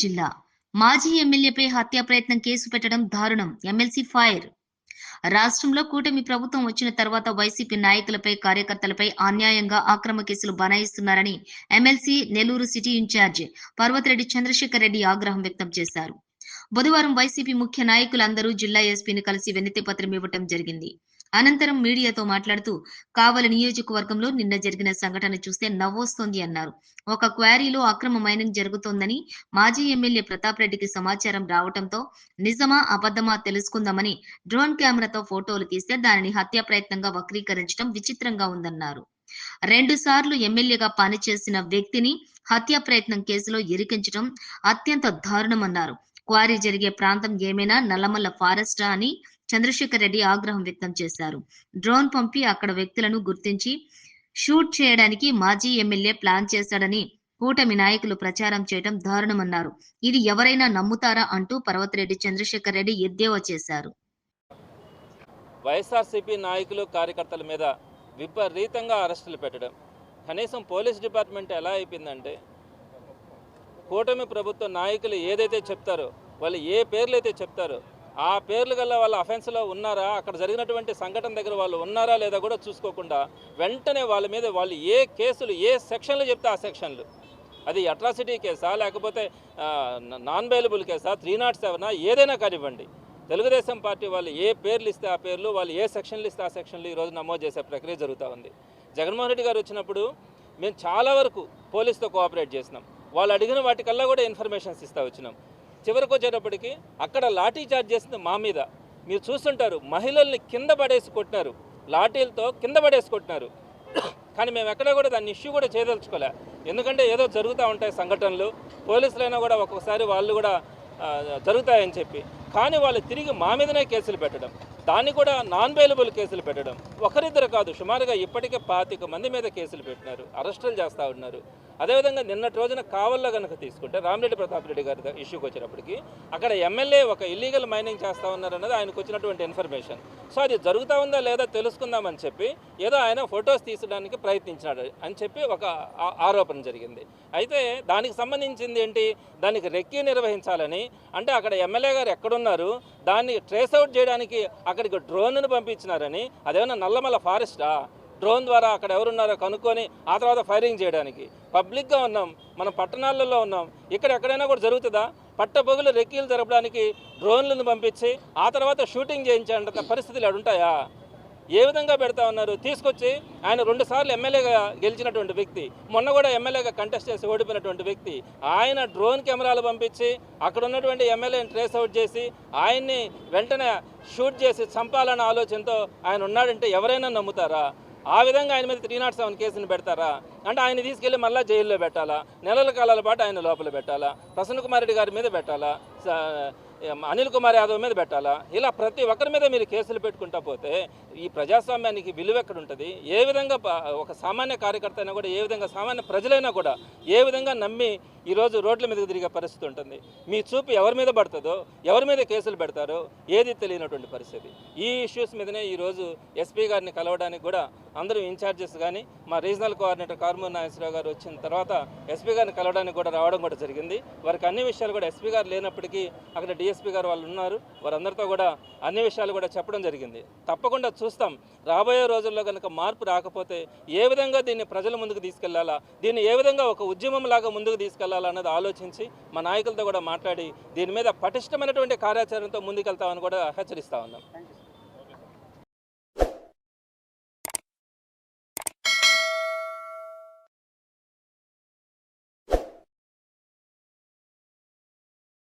జిల్లా మాజీ ఎమ్మెల్యేపై హత్యా ప్రయత్నం కేసు పెట్టడం దారుణం. MLC fire. రాష్ట్రంలో కూటమి ప్రభుత్వం వచ్చిన తర్వాత వైసీపీ నాయకులపై, కార్యకర్తలపై అన్యాయంగా అక్రమ కేసులు బనాయిస్తున్నారని MLC Nellore city in-charge Parvathireddy Chandrasekhar Reddy ఆగ్రహం వ్యక్తం చేశారు. బుధవారం వైసీపీ ముఖ్య నాయకులందరూ జిల్లా ఎస్పీని కలిసి వినతి పత్రం ఇవ్వటం జరిగింది. అనంతరం మీడియాతో మాట్లాడుతూ, కావలి నియోజకవర్గంలో నిన్న జరిగిన సంఘటన చూస్తే నవ్వొస్తోంది అన్నారు. ఒక క్వారీలో అక్రమ మైనింగ్ జరుగుతోందని మాజీ ఎమ్మెల్యే ప్రతాప్ రెడ్డికి సమాచారం రావడంతో నిజమా అబద్ధమా తెలుసుకుందామని డ్రోన్ కెమెరాతో ఫోటోలు తీస్తే దానిని హత్యా ప్రయత్నంగా వక్రీకరించడం విచిత్రంగా ఉందన్నారు. 2 సార్లు ఎమ్మెల్యేగా పనిచేసిన వ్యక్తిని హత్యా ప్రయత్నం కేసులో ఇరికించడం అత్యంత దారుణమన్నారు. క్వారీ జరిగే ప్రాంతం ఏమైనా నల్లమల్ల ఫారెస్టా అని చంద్రశేఖర్ రెడ్డి ఆగ్రహం వ్యక్తం చేశారు. డ్రోన్ పంపి అక్కడ వ్యక్తులను గుర్తించి షూట్ చేయడానికి మాజీ ఎమ్మెల్యే ప్లాన్ చేశాడని కూటమి నాయకులు ప్రచారం చేయడం దారుణమన్నారు. ఇది ఎవరైనా నమ్ముతారా అంటూ పర్వతిరెడ్డి చంద్రశేఖర్ రెడ్డి ఎద్దేవా చేశారు. వైఎస్ఆర్సీపీ నాయకులు, కార్యకర్తల మీద విపరీతంగా అరెస్టులు పెట్టడం, కనీసం పోలీస్ డిపార్ట్మెంట్ ఎలా అయిపోయిందంటే, కూటమి ప్రభుత్వ నాయకులు ఏదైతే చెప్తారో, వాళ్ళు ఏ పేర్లు అయితే చెప్తారో ఆ పేర్లు గల వాళ్ళ అఫెన్స్లో ఉన్నారా, అక్కడ జరిగినటువంటి సంఘటన దగ్గర వాళ్ళు ఉన్నారా లేదా కూడా చూసుకోకుండా వెంటనే వాళ్ళ మీద వాళ్ళు ఏ కేసులు, ఏ సెక్షన్లు చెప్తే ఆ సెక్షన్లు, అది అట్రాసిటీ కేసా లేకపోతే నాన్ బెయిలబుల్ కేసా, 307 ఏదైనా కానివ్వండి, తెలుగుదేశం పార్టీ వాళ్ళు ఏ పేర్లు ఇస్తే ఆ పేర్లు, వాళ్ళు ఏ సెక్షన్లు ఇస్తే ఆ సెక్షన్లు ఈరోజు నమోదు చేసే ప్రక్రియ జరుగుతూ ఉంది. జగన్మోహన్ రెడ్డి గారు వచ్చినప్పుడు మేము చాలా వరకు పోలీసుతో కోఆపరేట్ చేసినాం. వాళ్ళు అడిగిన వాటికల్లా కూడా ఇన్ఫర్మేషన్స్ ఇస్తూ వచ్చినాం. చివరికి వచ్చేటప్పటికి అక్కడ లాఠీ చార్జ్ చేసింది మా మీద. మీరు చూస్తుంటారు, మహిళల్ని కింద పడేసి కొట్టినారు, లాఠీలతో కింద పడేసి కొట్టినారు. కానీ మేము ఎక్కడ కూడా దాన్ని ఇష్యూ కూడా చేయదలుచుకోలే. ఎందుకంటే ఏదో జరుగుతూ ఉంటాయి సంఘటనలు, పోలీసులైనా కూడా ఒక్కొక్కసారి వాళ్ళు కూడా జరుగుతాయని చెప్పి, కానీ వాళ్ళు తిరిగి మా మీదనే కేసులు పెట్టడం, దాన్ని కూడా నాన్ బెయిలబుల్ కేసులు పెట్టడం. ఒకరిద్దరు కాదు, సుమారుగా ఇప్పటికే 25 మంది మీద కేసులు పెట్టినారు, అరెస్టులు చేస్తూ ఉన్నారు. అదేవిధంగా నిన్నటి రోజున కావల్లో కనుక తీసుకుంటే రామిరెడ్డి ప్రతాప్ రెడ్డి గారి ఇష్యూకి వచ్చినప్పటికీ అక్కడ ఎమ్మెల్యే ఒక ఇల్లీగల్ మైనింగ్ చేస్తూ ఉన్నారన్నది ఆయనకు వచ్చినటువంటి ఇన్ఫర్మేషన్. సో అది జరుగుతూ ఉందా లేదా తెలుసుకుందామని చెప్పి ఏదో ఆయన ఫొటోస్ తీసడానికి ప్రయత్నించినాడు అని చెప్పి ఒక ఆరోపణ జరిగింది. అయితే దానికి సంబంధించింది ఏంటి, దానికి రెక్కీ నిర్వహించాలని, అంటే అక్కడ ఎమ్మెల్యే గారు ఎక్కడున్నారు దాన్ని ట్రేస్ అవుట్ చేయడానికి అక్కడికి డ్రోన్ను పంపించినారని. అదేమన్నా నల్లమల్ల ఫారెస్టా? డ్రోన్ ద్వారా అక్కడ ఎవరున్నారో కనుక్కొని ఆ తర్వాత ఫైరింగ్ చేయడానికి. పబ్లిక్గా ఉన్నాం, మనం పట్టణాలలో ఉన్నాం, ఇక్కడ ఎక్కడైనా కూడా జరుగుతుందా? పట్టపొగులు రెక్కీలు జరపడానికి డ్రోన్లను పంపించి ఆ తర్వాత షూటింగ్ చేయించేంత పరిస్థితులు అడుంటాయా? ఏ విధంగా పెడతా ఉన్నారు? తీసుకొచ్చి ఆయన 2 సార్లు ఎమ్మెల్యేగా గెలిచినటువంటి వ్యక్తి, మొన్న కూడా ఎమ్మెల్యేగా కంటెస్ట్ చేసి ఓడిపోయినటువంటి వ్యక్తి, ఆయన డ్రోన్ కెమెరాలు పంపించి అక్కడ ఉన్నటువంటి ఎమ్మెల్యేని ట్రేస్ అవుట్ చేసి ఆయన్ని వెంటనే షూట్ చేసి చంపాలన్న ఆలోచనతో ఆయన ఉన్నాడంటే ఎవరైనా నమ్ముతారా? ఆ విధంగా ఆయన మీద 307 కేసును పెడతారా? అంటే ఆయన తీసుకెళ్ళి మళ్ళీ జైల్లో పెట్టాలా, నెలల కాలాల పాటు ఆయన లోపల పెట్టాలా, ప్రసన్న కుమార్ రెడ్డి గారి మీద పెట్టాలా, అనిల్ కుమార్ యాదవ్ మీద పెట్టాలా? ఇలా ప్రతి ఒక్కరి మీద మీరు కేసులు పెట్టుకుంటా పోతే ఈ ప్రజాస్వామ్యానికి విలువ ఎక్కడ ఉంటుంది? ఏ విధంగా ఒక సామాన్య కార్యకర్త అయినా కూడా, ఏ విధంగా సామాన్య ప్రజలైనా కూడా ఏ విధంగా నమ్మి ఈరోజు రోడ్ల మీదకి తిరిగే పరిస్థితి ఉంటుంది? మీ చూపు ఎవరి మీద పడుతుందో, ఎవరి మీద కేసులు పెడతారో ఏది తెలియనటువంటి పరిస్థితి. ఈ ఇష్యూస్ మీదనే ఈరోజు ఎస్పీ గారిని కలవడానికి కూడా అందరూ ఇన్ఛార్జెస్ కానీ మా రీజనల్ కోఆర్డినేటర్ కార్మూర్ నాగేశ్వరరావు గారు వచ్చిన తర్వాత ఎస్పీ గారిని కలవడానికి కూడా రావడం కూడా జరిగింది. వారికి అన్ని విషయాలు కూడా, ఎస్పీ గారు లేనప్పటికీ అక్కడ డిఎస్పీ గారు వాళ్ళు ఉన్నారు, వారందరితో కూడా అన్ని విషయాలు కూడా చెప్పడం జరిగింది. తప్పకుండా చూస్తాం, రాబోయే రోజుల్లో కనుక మార్పు రాకపోతే ఏ విధంగా దీన్ని ప్రజల ముందుకు తీసుకెళ్లాలా, దీన్ని ఏ విధంగా ఒక ఉద్యమం లాగా ముందుకు తీసుకెళ్లాలా అన్నది ఆలోచించి మా నాయకులతో కూడా మాట్లాడి దీని మీద పటిష్టమైనటువంటి కార్యాచరణతో ముందుకెళ్తామని కూడా హెచ్చరిస్తా ఉన్నాం.